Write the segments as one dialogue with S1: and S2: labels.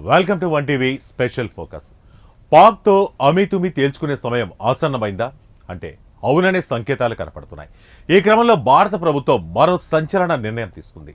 S1: Welcome to One TV special focus. పాక్తో అమీతుమీ తేల్చుకునే సమయం ఆసన్నమైందా అంటే అవుననే సంకేతాలు కనపడుతున్నాయి. ఈ క్రమంలో భారత ప్రభుత్వం మరో సంచలన నిర్ణయం తీసుకుంది.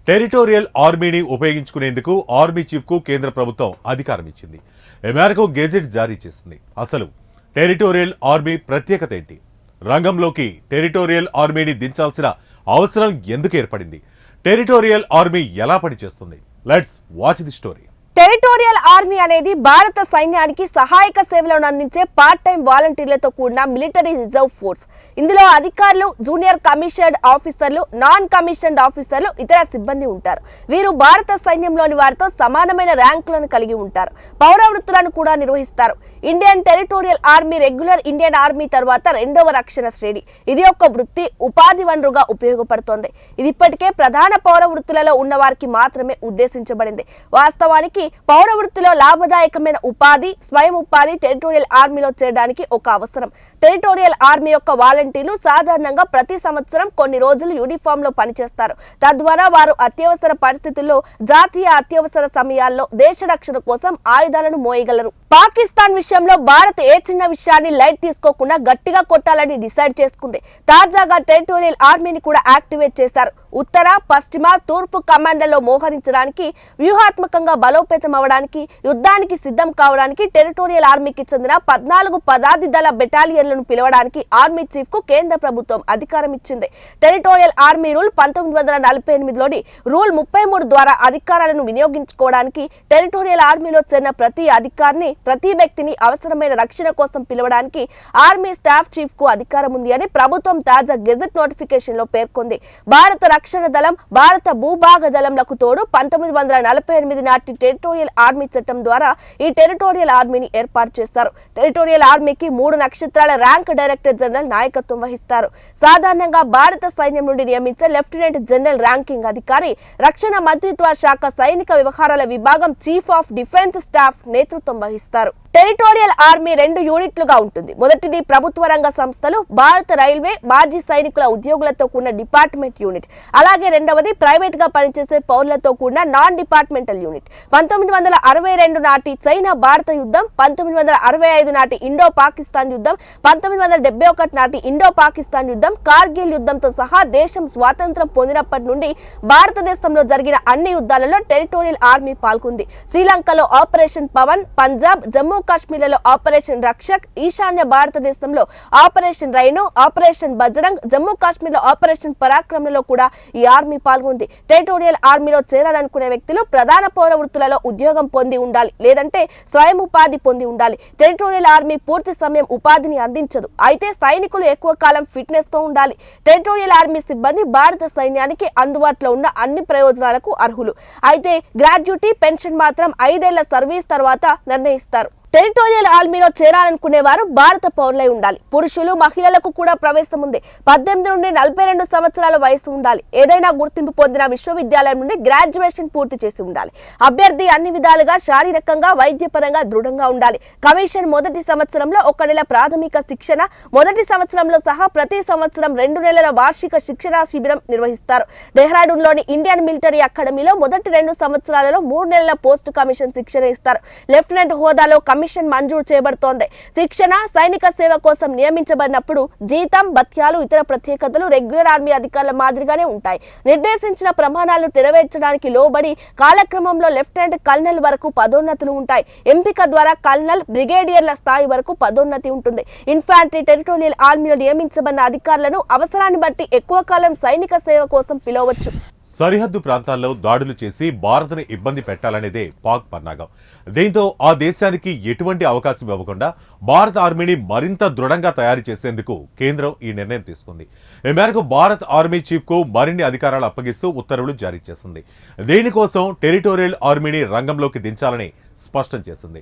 S1: టెరిటోరియల్ ఆర్మీని ఉపయోగించుకునేందుకు ఆర్మీ చీఫ్కు కేంద్ర ప్రభుత్వం అధికారం ఇచ్చింది. ఈ మేరకు గెజెట్ జారీ చేసింది. అసలు టెరిటోరియల్ ఆర్మీ ప్రత్యేకత ఏంటి? రంగంలోకి టెరిటోరియల్ ఆర్మీని దించాల్సిన అవసరం ఎందుకు ఏర్పడింది? టెరిటోరియల్ ఆర్మీ ఎలా పనిచేస్తుంది? Let's watch the story.
S2: Territorial army అనేది భారత సైన్యానికి సహాయక సేవలను అందించే పార్ట్ టైం వాలంటీర్లతో కూడిన మిలిటరీ రిజర్వ్ ఫోర్స్. ఇందులో అధికారులు, జూనియర్ కమిషన్డ్ ఆఫీసర్లు, నాన్ కమిషన్డ్ ఆఫీసర్లు, ఇతర సిబ్బంది ఉంటారు. వీరు భారత సైన్యంలోని వారితో సమానమైన ర్యాంకులను కలిగి ఉంటారు. పౌర వృత్తులను కూడా నిర్వహిస్తారు. Indian territorial army regular Indian army తర్వాత రెండవ రక్షణ శ్రేణి. ఇది ఒక వృత్తి ఉపాధి వనరుగా ఉపయోగపడుతోంది. ఇది ఇప్పటికే ప్రధాన పౌర వృత్తులలో ఉన్న వారికి మాత్రమే ఉద్దేశించబడింది. వాస్తవానికి పౌర వృత్తిలో లాభదాయకమైన ఉపాధి, స్వయం ఉపాధి టెరిటోరియల్ ఆర్మీలో చేరడానికి ఒక అవసరం. టెరిటోరియల్ ఆర్మీ యొక్క వాలంటీర్లు సాధారణంగా ప్రతి సంవత్సరం కొన్ని రోజులు యూనిఫామ్ లో పనిచేస్తారు. తద్వారా వారు అత్యవసర పరిస్థితుల్లో, జాతీయ అత్యవసర సమయాల్లో దేశ రక్షణ కోసం ఆయుధాలను మోయగలరు. పాకిస్తాన్ విషయంలో భారత్ ఏ చిన్న విషయాన్ని లైట్ తీసుకోకుండా గట్టిగా కొట్టాలని డిసైడ్ చేసుకుంది. తాజాగా టెరిటోరియల్ ఆర్మీని కూడా యాక్టివేట్ చేశారు. ఉత్తర, పశ్చిమ, తూర్పు కమాండ్లలో మోహరించడానికి, వ్యూహాత్మకంగా బలోపేతం అవడానికి, యుద్ధానికి సిద్ధం కావడానికి టెరిటోరియల్ ఆర్మీకి చెందిన 14 పదాతి దళ బెటాలియన్లను పిలవడానికి ఆర్మీ చీఫ్ కు కేంద్ర ప్రభుత్వం అధికారం ఇచ్చింది. టెరిటోరియల్ ఆర్మీ రూల్ 1948లోని రూల్ 33 ద్వారా అధికారాలను వినియోగించుకోవడానికి, టెరిటోరియల్ ఆర్మీలో చేరిన ప్రతి అధికారిని, ప్రతి వ్యక్తిని అవసరమైన రక్షణ కోసం పిలవడానికి ఆర్మీ స్టాఫ్ చీఫ్ కు అధికారం ఉంది అని ప్రభుత్వం తాజా గెజెట్ నోటిఫికేషన్ లో పేర్కొంది. భారత రక్షణ దళం, భారత భూభాగ దళంలకు తోడు 1948 నాటి టెరిటోరియల్ ఆర్మీ చట్టం ద్వారా ఈ టెరిటోరియల్ ఆర్మీని ఏర్పాటు చేస్తారు. టెరిటోరియల్ ఆర్మీకి 3 నక్షత్రాల ర్యాంక్ డైరెక్టర్ జనరల్ నాయకత్వం వహిస్తారు. సాధారణంగా భారత సైన్యం నుండి నియమించే లెఫ్టినెంట్ జనరల్ ర్యాంకింగ్ అధికారి రక్షణ మంత్రిత్వ శాఖ సైనిక వ్యవహారాల విభాగం చీఫ్ ఆఫ్ డిఫెన్స్ స్టాఫ్ నేతృత్వం వహిస్తారు. టెరిటోరియల్ ఆర్మీ 2 యూనిట్లుగా ఉంటుంది. మొదటిది ప్రభుత్వ రంగ సంస్థలు, భారత రైల్వే, మాజీ సైనికుల ఉద్యోగులతో కూడిన డిపార్ట్మెంట్ యూనిట్. అలాగే రెండవది ప్రైవేట్ గా పనిచేసే పౌరులతో కూడిన నాన్ డిపార్ట్మెంటల్ యూనిట్. 1962 నాటి చైనా భారత యుద్ధం, 1965 నాటి ఇండో పాకిస్తాన్ యుద్ధం, 1971 నాటి ఇండో పాకిస్తాన్ యుద్ధం, కార్గిల్ యుద్ధంతో సహా దేశం స్వాతంత్రం పొందినప్పటి నుండి భారతదేశంలో జరిగిన అన్ని యుద్ధాలలో టెరిటోరియల్ ఆర్మీ పాల్గొంది. శ్రీలంకలో ఆపరేషన్ పవన్, పంజాబ్, జమ్మూ కాశ్మీర్లలో ఆపరేషన్ రక్షక్, ఈశాన్య భారతదేశంలో operation rhino, operation Bajrang, Jammu కాశ్మీర్లో ఆపరేషన్ పరాక్రమ్లలో కూడా ఈ ఆర్మీ పాల్గొంది. టెరిటోరియల్ ఆర్మీలో చేరాలనుకునే వ్యక్తులు ప్రధాన పౌర వృత్తులలో ఉద్యోగం పొంది ఉండాలి, లేదంటే స్వయం ఉపాధి పొంది ఉండాలి. టెరిటోరియల్ ఆర్మీ పూర్తి సమయం ఉపాధిని అందించదు, అయితే సైనికులు ఎక్కువ కాలం ఫిట్నెస్ తో ఉండాలి. టెరిటోరియల్ ఆర్మీ సిబ్బంది భారత సైన్యానికి అందుబాటులో ఉన్న అన్ని ప్రయోజనాలకు అర్హులు. అయితే గ్రాడ్యుటీ, పెన్షన్ మాత్రం 5 ఏళ్ల సర్వీస్ తర్వాత నిర్ణయిస్తారు. టెరిటోరియల్ ఆర్మీలో చేరాలనుకునే వారు భారత పౌరులై ఉండాలి. పురుషులు, మహిళలకు కూడా ప్రవేశం ఉంది. 18 నుండి 42 సంవత్సరాల వయసు ఉండాలి. ఏదైనా గుర్తింపు పొందిన విశ్వవిద్యాలయం నుండి గ్రాడ్యుయేషన్ పూర్తి చేసి ఉండాలి. అభ్యర్థి అన్ని విధాలుగా శారీరకంగా, వైద్యపరంగా దృఢంగా ఉండాలి. కమిషన్ మొదటి సంవత్సరంలో 1 నెల ప్రాథమిక శిక్షణ, మొదటి సంవత్సరంలో సహా ప్రతి సంవత్సరం 2 నెలల వార్షిక శిక్షణ శిబిరం నిర్వహిస్తారు. డెహ్రాడూన్ లోని ఇండియన్ మిలిటరీ అకాడమీలో మొదటి 2 సంవత్సరాలలో 3 నెలల పోస్ట్ కమిషన్ శిక్షణ ఇస్తారు. లెఫ్టినెంట్ హోదాలో కమిషన్ మంజూరు చేయబడుతోంది. శిక్షణ, సైనిక సేవ కోసం నియమించబడినప్పుడు జీతం, భత్యాలు, ఇతర ప్రత్యేకతలు రెగ్యులర్ ఆర్మీ అధికారుల మాదిరిగానే ఉంటాయి. నిర్దేశించిన ప్రమాణాలు నెరవేర్చడానికి లోబడి కాలక్రమంలో లెఫ్టినెంట్ కల్నల్ వరకు పదోన్నతులు ఉంటాయి. ఎంపిక ద్వారా కల్నల్, బ్రిగేడియర్ల స్థాయి వరకు పదోన్నతి ఉంటుంది. ఇన్ఫాంట్రీ టెరిటోరియల్ ఆర్మీలో నియమించబడిన అధికారులను అవసరాన్ని బట్టి ఎక్కువ కాలం సైనిక సేవ కోసం పిలవచ్చు.
S1: సరిహద్దు ప్రాంతాల్లో దాడులు చేసి భారత్ని ఇబ్బంది పెట్టాలనేదే పాక్ పన్నాగం. దీంతో ఆ దేశానికి ఎటువంటి అవకాశం ఇవ్వకుండా భారత ఆర్మీని మరింత దృఢంగా తయారు చేసేందుకు కేంద్రం ఈ నిర్ణయం తీసుకుంది. ఈ మేరకు భారత్ ఆర్మీ చీఫ్ కు మరిన్ని అధికారాలు అప్పగిస్తూ ఉత్తర్వులు జారీ చేసింది. దీనికోసం టెరిటోరియల్ ఆర్మీని రంగంలోకి దించాలని స్పష్టం చేసింది.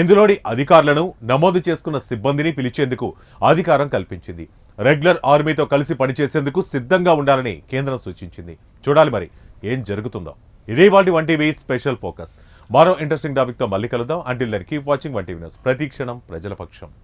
S1: ఇందులోని అధికారులను, నమోదు చేసుకున్న సిబ్బందిని పిలిచేందుకు అధికారం కల్పించింది. రెగ్యులర్ ఆర్మీతో కలిసి పనిచేసేందుకు సిద్ధంగా ఉండాలని కేంద్రం సూచించింది. చూడాలి మరి ఏం జరుగుతుందో. ఇదే వాటి వన్ టీవీ స్పెషల్ ఫోకస్. మరో ఇంట్రెస్టింగ్ టాపిక్ తో మళ్ళీ కలుద్దాం. Until then keep watching One TV news. ప్రతి క్షణం ప్రజల పక్షం.